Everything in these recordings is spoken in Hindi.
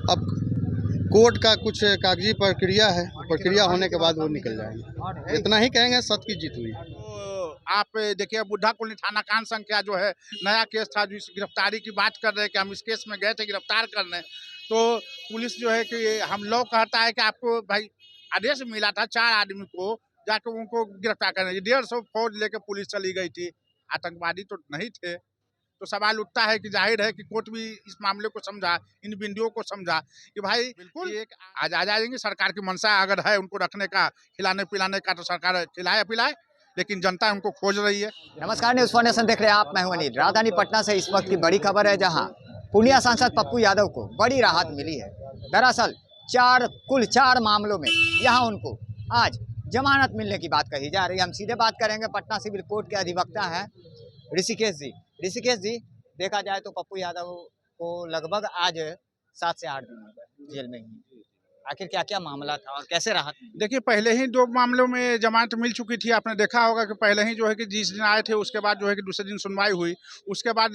अब कोर्ट का कुछ कागजी प्रक्रिया है, प्रक्रिया होने के बाद वो निकल जाएंगे। इतना ही कहेंगे, सत्य की जीत हुई। तो आप देखिए, बुढ़ा कॉलोनी थाना कांड संख्या जो है नया केस था, जो इस गिरफ्तारी की बात कर रहे हैं कि हम इस केस में गए थे गिरफ्तार करने, तो पुलिस जो है कि हम लोग कहता है कि आपको भाई आदेश मिला था 4 आदमी को जाकर उनको गिरफ्तार करने, 150 फौज लेकर पुलिस चली गई थी, आतंकवादी तो नहीं थे। तो सवाल उठता है कि जाहिर है कि कोर्ट भी इस मामले को समझा, इन बिंदुओं को समझा कि भाई बिल्कुल एक आज आ जाएंगे। सरकार की मंशा अगर है उनको रखने का, खिलाने पिलाने का, तो सरकार खिलाए पिलाए, लेकिन जनता उनको खोज रही है। नमस्कार, न्यूज़ फॉर देख रहे हैं आप। मैं हूं अनिल। राजधानी पटना से इस वक्त की बड़ी खबर है, जहां पूर्णिया सांसद पप्पू यादव को बड़ी राहत मिली है। दरअसल कुल चार मामलों में यहां उनको आज जमानत मिलने की बात कही जा रही है। हम सीधे बात करेंगे पटना सिविल कोर्ट के अधिवक्ता हैं ऋषिकेश जी। ऋषिकेश जी, देखा जाए तो पप्पू यादव को लगभग आज 7 से 8 दिन हो गए जेल में ही। आखिर क्या क्या मामला था और कैसे राहत मिली? देखिए, पहले ही 2 मामलों में जमानत मिल चुकी थी। आपने देखा होगा कि पहले ही जो है कि जिस दिन आए थे उसके बाद जो है कि दूसरे दिन सुनवाई हुई, उसके बाद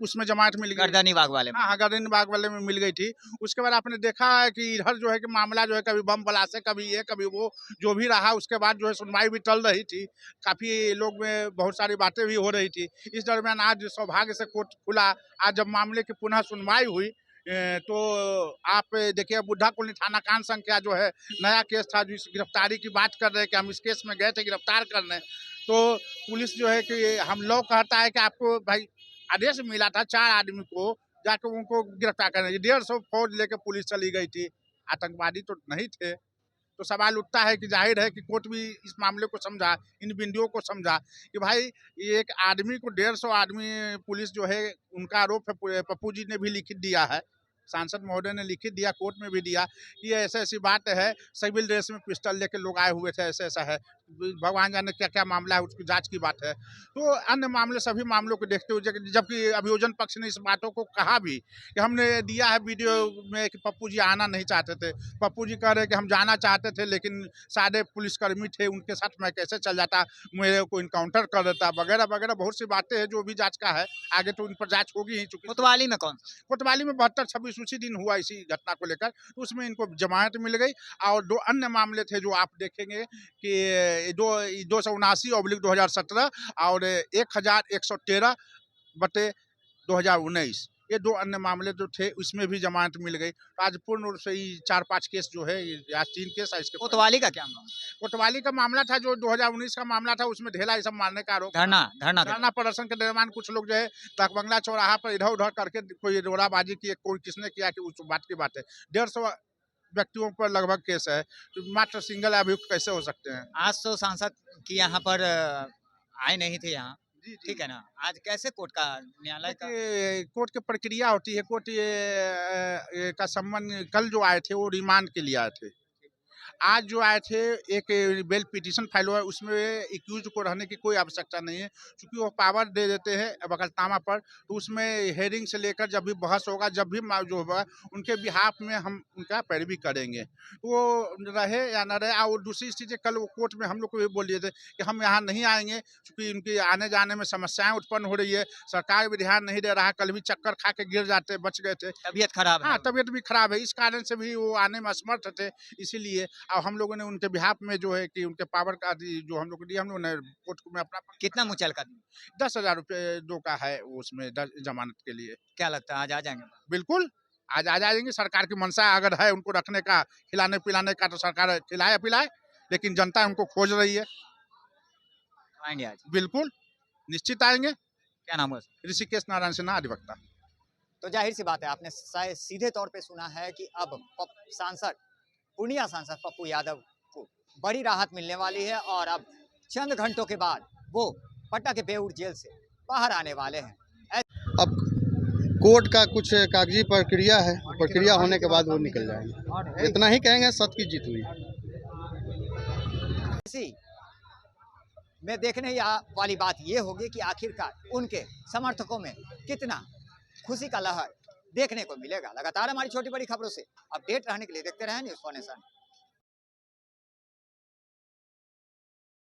उसमें जमानत मिल गई। गर्दनी बाग वाले में। हाँ, गर्दनी बाग वाले में मिल गई थी। उसके बाद आपने देखा है कि इधर जो है कि मामला जो है कभी बम ब्लास्ट, कभी ये कभी वो, जो भी रहा, उसके बाद जो है सुनवाई भी टल रही थी। काफ़ी लोग में बहुत सारी बातें भी हो रही थी। इस दरमियान आज सौभाग्य से कोर्ट खुला। आज जब मामले की पुनः सुनवाई हुई, तो आप देखिए, बुढ़ा कॉलोनी थाना कांड संख्या जो है नया केस था, जो इस गिरफ्तारी की बात कर रहे हैं कि हम इस केस में गए थे गिरफ्तार करने, तो पुलिस जो है कि हम लोग कहता है कि आपको भाई आदेश मिला था 4 आदमी को जाकर उनको गिरफ्तार करने, 150 फौज लेकर पुलिस चली गई थी, आतंकवादी तो नहीं थे। तो सवाल उठता है कि जाहिर है कि कोर्ट भी इस मामले को समझा, इन बिंदुओं को समझा कि भाई ये एक आदमी को 150 आदमी, पुलिस जो है उनका आरोप है, पप्पू जी ने भी लिखित दिया है, सांसद महोदय ने लिखित दिया, कोर्ट में भी दिया कि ऐसी ऐसी बात है, सिविल ड्रेस में पिस्टल लेके लोग आए हुए थे, ऐसा ऐसा है, भगवान जाने क्या क्या मामला है, उसकी जांच की बात है। तो अन्य मामले, सभी मामलों को देखते हुए, जबकि अभियोजन पक्ष ने इस बातों को कहा भी कि हमने दिया है वीडियो में कि पप्पू जी आना नहीं चाहते थे। पप्पू जी कह रहे कि हम जाना चाहते थे, लेकिन सारे पुलिसकर्मी थे, उनके साथ मैं कैसे चल जाता, मेरे को इनकाउंटर कर देता, वगैरह वगैरह बहुत सी बातें हैं जो भी जांच का है। आगे तो उन पर जांच होगी ही। चूंकि कोतवाली में कौन? कोतवाली में 72-26 उसी दिन हुआ इसी घटना को लेकर, तो उसमें इनको जमानत मिल गई। और 2 अन्य मामले थे जो आप देखेंगे कि 279/2017 और 1113/2019, ये 2 अन्य मामले जो थे उसमें भी जमानत मिल गई। तो आज पूर्ण रूप से 4-5 केस जो है, आज 3 केस है इसके। कोतवाली का क्या मामला? कोतवाली का मामला था जो 2019 का मामला था, उसमें ढेला ये सब मारने का आरोप, धरना प्रदर्शन के दरमियान कुछ लोग जो है तकबंगला चौराहा पर इधर उधर करके कोई रोड़ाबाजी की, कोई किसने किया कि उस बात की बात है। 150 व्यक्तियों पर लगभग केस है, तो मात्र सिंगल अभियुक्त कैसे हो सकते हैं? आज तो सांसद की यहाँ पर आए नहीं थे यहाँ, जी, जी। ठीक है ना। आज कैसे कोर्ट का, न्यायालय का? देखिए, कोर्ट की प्रक्रिया होती है। कोर्ट का संबंध, कल जो आए थे वो रिमांड के लिए आए थे। आज जो आए थे, एक बेल पिटीशन फाइल हुआ है, उसमें एक्यूज को रहने की कोई आवश्यकता नहीं है, क्योंकि वो पावर दे देते हैं वकालतनामा पर। तो उसमें हेयरिंग से लेकर जब भी बहस होगा, जब भी जो होगा, उनके बिहाफ में हम उनका पैरवी करेंगे, वो रहे या न रहे। और दूसरी चीज़, कल वो कोर्ट में हम लोग को भी बोल दिए थे कि हम यहाँ नहीं आएंगे, क्योंकि उनके आने जाने में समस्याएं उत्पन्न हो रही है, सरकार भी ध्यान नहीं दे रहा है। कल भी चक्कर खा के गिर जाते, बच गए थे, तबीयत खराब है। हाँ, तबीयत भी खराब है, इस कारण से भी वो आने में असमर्थ थे। इसीलिए और हम लोगों ने उनके बिहाफ में जो है कि उनके पावर का जो हम लोग दिया, हम लोगों ने कोर्ट में अपना कितना मुचलका दी? 10,000 रुपये दो का है उसमें जमानत के लिए। क्या लगता है आज आ जाएंगे? बिल्कुल, आज आ जाएंगे। सरकार की मंशा अगर है उनको रखने का, खिलाने पिलाने का, तो सरकार खिलाए पिलाए, लेकिन जनता उनको खोज रही है। आएंगे आज? बिल्कुल, निश्चित आएंगे। क्या नाम है? ऋषिकेश नारायण सिन्हा, अधिवक्ता। तो जाहिर सी बात है, आपने सीधे तौर पे सुना है कि अब पूर्णिया सांसद पप्पू यादव को बड़ी राहत मिलने वाली है और अब चंद घंटों के बाद वो पटना के बेऊर जेल से बाहर आने वाले हैं। अब कोर्ट का कुछ कागजी प्रक्रिया है, प्रक्रिया होने के बाद वो निकल जाएंगे। इतना ही कहेंगे, सत्य की जीत हुई। इसी में देखने वाली बात ये होगी कि आखिरकार उनके समर्थकों में कितना खुशी का लहर देखने को मिलेगा। लगातार हमारी छोटी बड़ी खबरों से अपडेट रहने के लिए देखते रहें न्यूज़ फॉर नेशन।